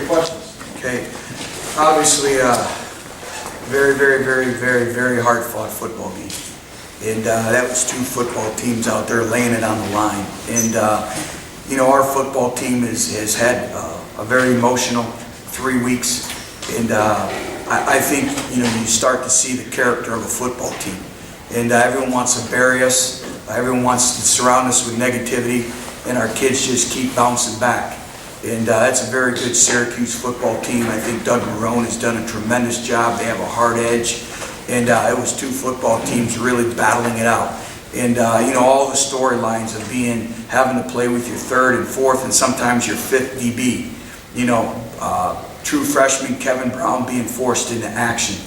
questions. Okay. Obviously, very hard-fought football game. And that was two football teams out there laying it on the line. And, our football team has had a very emotional 3 weeks. And I think, you start to see the character of a football team. And everyone wants to bury us. Everyone wants to surround us with negativity. And our kids just keep bouncing back. And that's a very good Syracuse football team. I think Doug Marrone has done a tremendous job. They have a hard edge. And it was two football teams really battling it out. And, all the storylines of having to play with your third and fourth and sometimes your fifth DB. True freshman Kevin Brown being forced into action.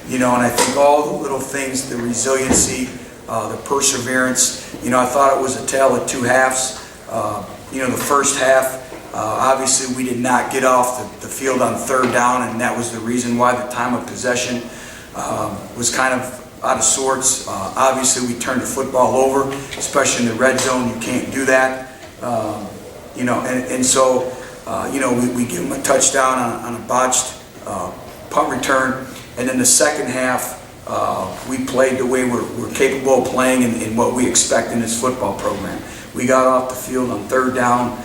And I think all the little things, the resiliency, the perseverance, I thought it was a tale of two halves. The first half, obviously we did not get off the field on third down, and that was the reason why the time of possession was kind of out of sorts. Obviously we turned the football over, especially in the red zone. You can't do that. So we give them a touchdown on a botched punt return, and then the second half we played the way we're capable of playing and what we expect in this football program. We got off the field on third down.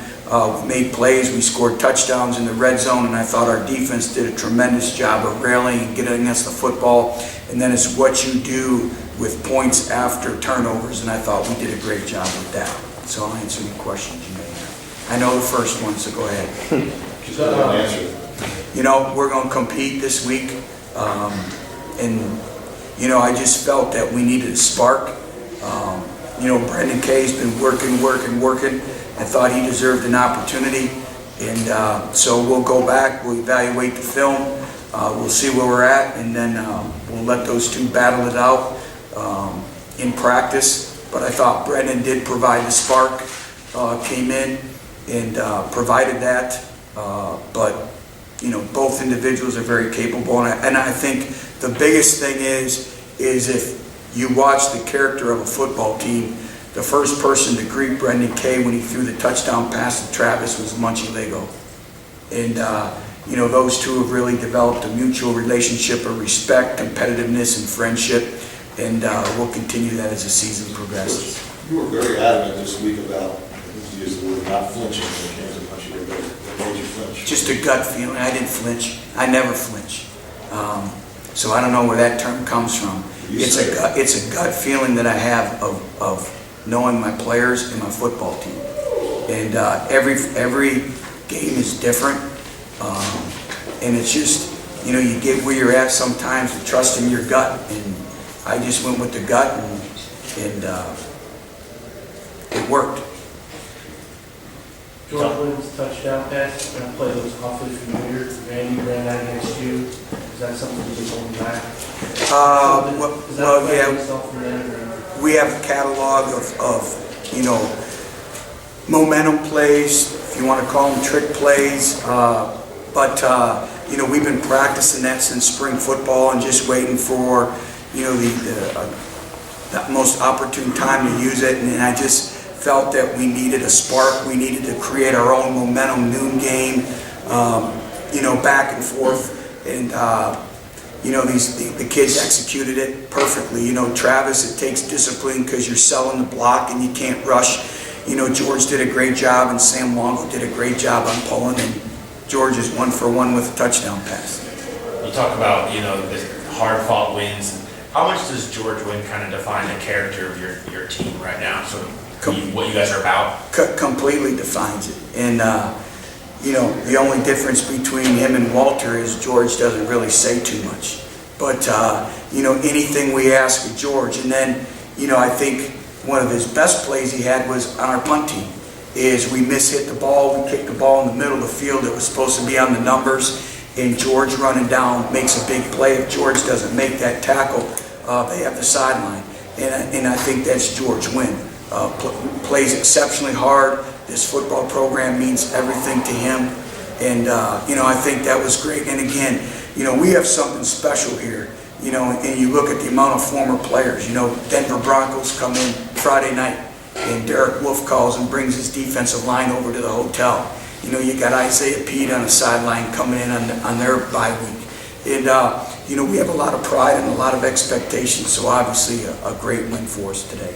We made plays, we scored touchdowns in the red zone, and I thought our defense did a tremendous job of rallying and getting against the football. And then it's what you do with points after turnovers, and I thought we did a great job with that. So I'll answer any questions you may have. I know the first one, so go ahead. We're going to compete this week, I just felt that we needed a spark. Brendan Kay's been working. I thought he deserved an opportunity, and so we'll go back, we'll evaluate the film, we'll see where we're at, and then we'll let those two battle it out in practice. But I thought Brendan did provide the spark, came in and provided that, but both individuals are very capable, and I think the biggest thing is if you watch the character of a football team, the first person to greet Brendan Kay when he threw the touchdown pass to Travis was Munchie Lego. And, those two have really developed a mutual relationship of respect, competitiveness, and friendship. And we'll continue that as the season progresses. You were very adamant this week about, you used the word, not flinching when it came to Munchie Lego. What made you flinch? Just a gut feeling. I didn't flinch. I never flinch. So I don't know where that term comes from. It's a gut feeling that I have of knowing my players and my football team. And every game is different. And it's just, you get where you're at sometimes with trusting your gut. And I just went with the gut, and it worked. George Wynn's touchdown pass, that play looks awfully familiar. Randy ran that against you. Is that something that's holding back? We have a catalog of momentum plays, if you want to call them trick plays, but we've been practicing that since spring football and just waiting for the most opportune time to use it. And I just felt that we needed a spark. We needed to create our own momentum noon game, back and forth. And the kids executed it perfectly. Travis, it takes discipline because you're selling the block and you can't rush. George did a great job, and Sam Longo did a great job on pulling, and George is 1 for 1 with a touchdown pass. You talk about, the hard-fought wins. How much does George Wynn kind of define the character of your team right now? Sort of what you guys are about? Completely defines it. And, the only difference between him and Walter is George doesn't really say too much. But, anything we ask of George. And then, I think one of his best plays he had was on our punt team. Is we mishit the ball, we kick the ball in the middle of the field that was supposed to be on the numbers, and George running down makes a big play. If George doesn't make that tackle, they have the sideline. And I think that's George Wynn. Plays exceptionally hard. This football program means everything to him. And, I think that was great. And again, we have something special here. And you look at the amount of former players. Denver Broncos come in Friday night, and Derek Wolf calls and brings his defensive line over to the hotel. You know, you got Isaiah Pete on the sideline coming in on their bye week. And, you know, we have a lot of pride and a lot of expectations, so obviously a great win for us today.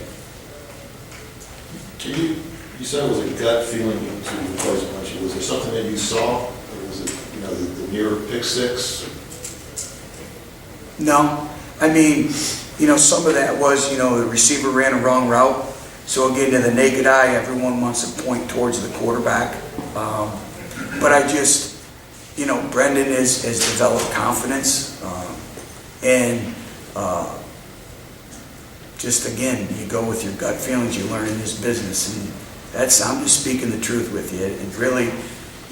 You said it was a gut feeling to replace Bunchy. Was there something that you saw, or was it, you know, the near pick six? No, I mean, you know, some of that was, you know, the receiver ran a wrong route. So again, to the naked eye, everyone wants to point towards the quarterback. But I just, you know, Brendan has developed confidence. Just again, you go with your gut feelings you learn in this business. And I'm just speaking the truth with you. It really,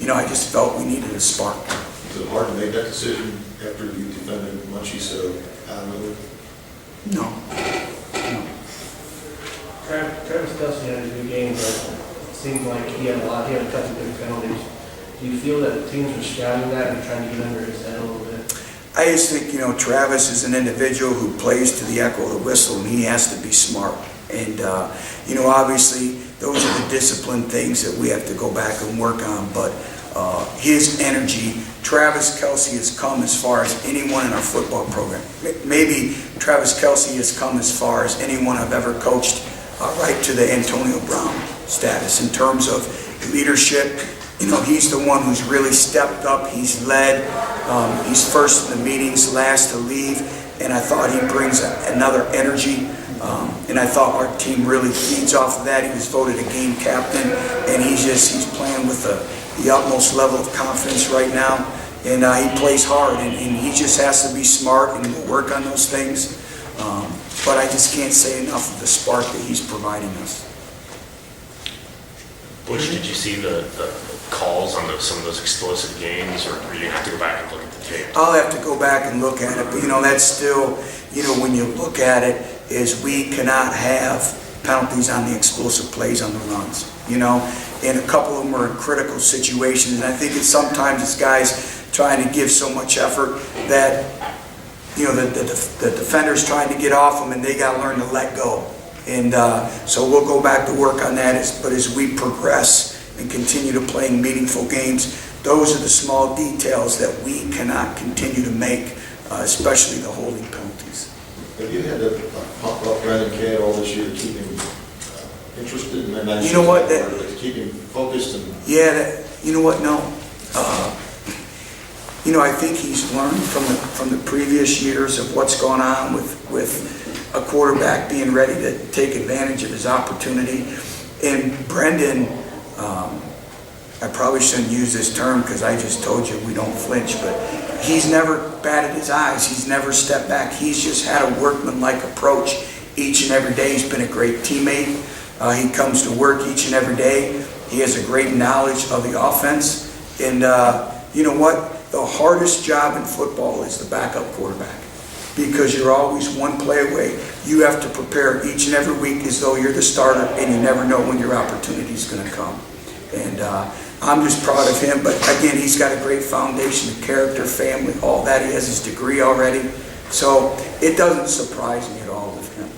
you know, I just felt we needed a spark. Was it hard to make that decision after you defended Bunchy so adamantly? No. Travis Kelce had a good game, but it seemed like he had a couple big penalties. Do you feel that teams are scouting that and trying to get under his head a little bit? I just think, you know, Travis is an individual who plays to the echo of the whistle, and he has to be smart. And, you know, obviously, those are the discipline things that we have to go back and work on. But his energy, Travis Kelce has come as far as anyone in our football program. Maybe Travis Kelce has come as far as anyone I've ever coached, right to the Antonio Brown status in terms of leadership. You know, he's the one who's really stepped up. He's led. He's first in the meetings, last to leave. And I thought he brings another energy. And I thought our team really feeds off of that. He was voted a game captain. And he's playing with the utmost level of confidence right now. And he plays hard. And he just has to be smart and we'll work on those things. But I just can't say enough of the spark that he's providing us. Butch, did you see the calls on some of those explosive games, or you have to go back and look at the tape? I'll have to go back and look at it, but you know, that's still, you know, when you look at it, is we cannot have penalties on the explosive plays on the runs, you know, and a couple of them are in critical situations, and I think sometimes it's guys trying to give so much effort that, you know, the defender's trying to get off them and they got to learn to let go. And so we'll go back to work on that, but as we progress and continue to play meaningful games, those are the small details that we cannot continue to make, especially the holding penalties. Have you had to pump up Brandon Cadd all this year to keep him interested? And you know what? To keep him focused? And yeah, you know what? No. You know, I think he's learned from the previous years of what's gone on with a quarterback being ready to take advantage of his opportunity. And Brendan, I probably shouldn't use this term because I just told you we don't flinch, but he's never batted his eyes. He's never stepped back. He's just had a workmanlike approach each and every day. He's been a great teammate. He comes to work each and every day. He has a great knowledge of the offense. And you know what? The hardest job in football is the backup quarterback, because you're always one play away. You have to prepare each and every week as though you're the starter, and you never know when your opportunity is going to come. And I'm just proud of him. But again, he's got a great foundation of character, family, all that. He has his degree already. So it doesn't surprise me at all with him.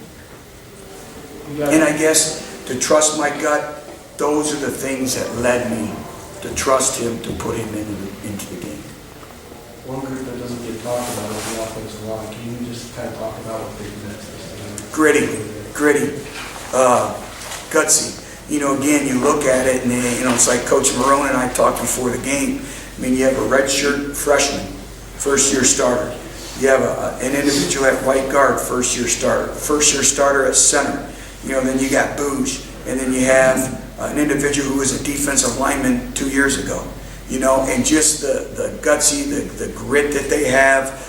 And I guess to trust my gut, those are the things that led me to trust him to put him into the game. One group that doesn't get talked about is the offensive line. Can you just kind of talk about what they do next? Gritty, gutsy. You know, again, you look at it, and you know, it's like Coach Marone and I talked before the game. I mean, you have a redshirt freshman, first-year starter. You have an individual at right guard, first-year starter at center. You know, then you got Butch, and then you have an individual who was a defensive lineman 2 years ago. You know, and just the gutsy, the grit that they have.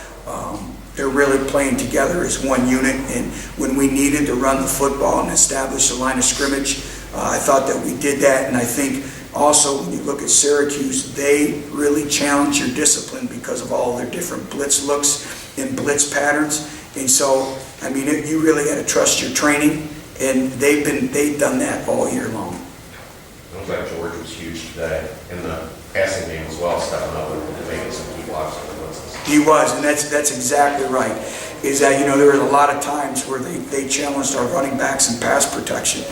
They're really playing together as one unit. And when we needed to run the football and establish a line of scrimmage, I thought that we did that. And I think also when you look at Syracuse, they really challenge your discipline because of all their different blitz looks and blitz patterns. And so, I mean, you really got to trust your training. And they've done that all year long. It looks like George was huge today in the passing game as well, stepping up and making some key blocks for the blitzes. He was, and that's exactly right. Is that, you know, there were a lot of times where they challenged our running backs in pass protection,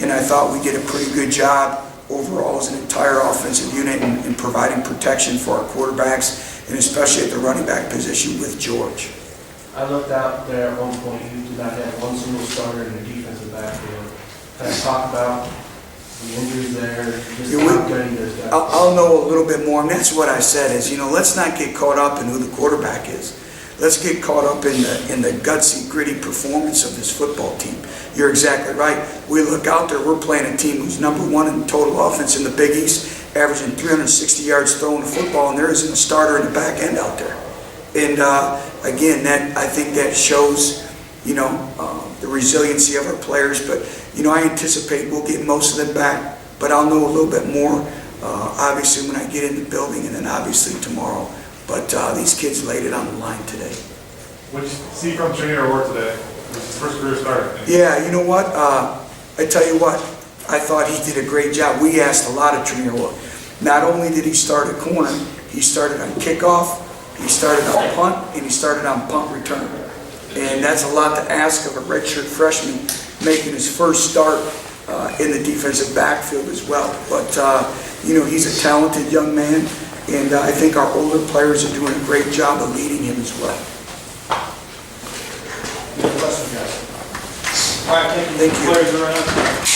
and I thought we did a pretty good job overall as an entire offensive unit in providing protection for our quarterbacks, and especially at the running back position with George. I looked out there at one point, you did not have one single starter in your defensive backfield. Kind of talk about the injuries there, just how good you guys got. I'll know a little bit more, and that's what I said is, let's not get caught up in who the quarterback is. Let's get caught up in the gutsy, gritty performance of this football team. You're exactly right. We look out there, we're playing a team who's #1 in total offense in the Big East, averaging 360 yards throwing the football, and there isn't a starter in the back end out there. And again, I think that shows, the resiliency of our players. But, I anticipate we'll get most of them back, but I'll know a little bit more, obviously, when I get in the building, and then obviously tomorrow. But these kids laid it on the line today. What did you see from Trinier Ward today? It was his first career start. Yeah, you know what? I tell you what, I thought he did a great job. We asked a lot of Trinier Ward. Not only did he start at corner, he started on kickoff, he started on punt, and he started on punt return. And that's a lot to ask of a redshirt freshman making his first start in the defensive backfield as well. But, he's a talented young man, and I think our older players are doing a great job of leading him as well. Any questions, guys? All right, thank you. Thank you. Players are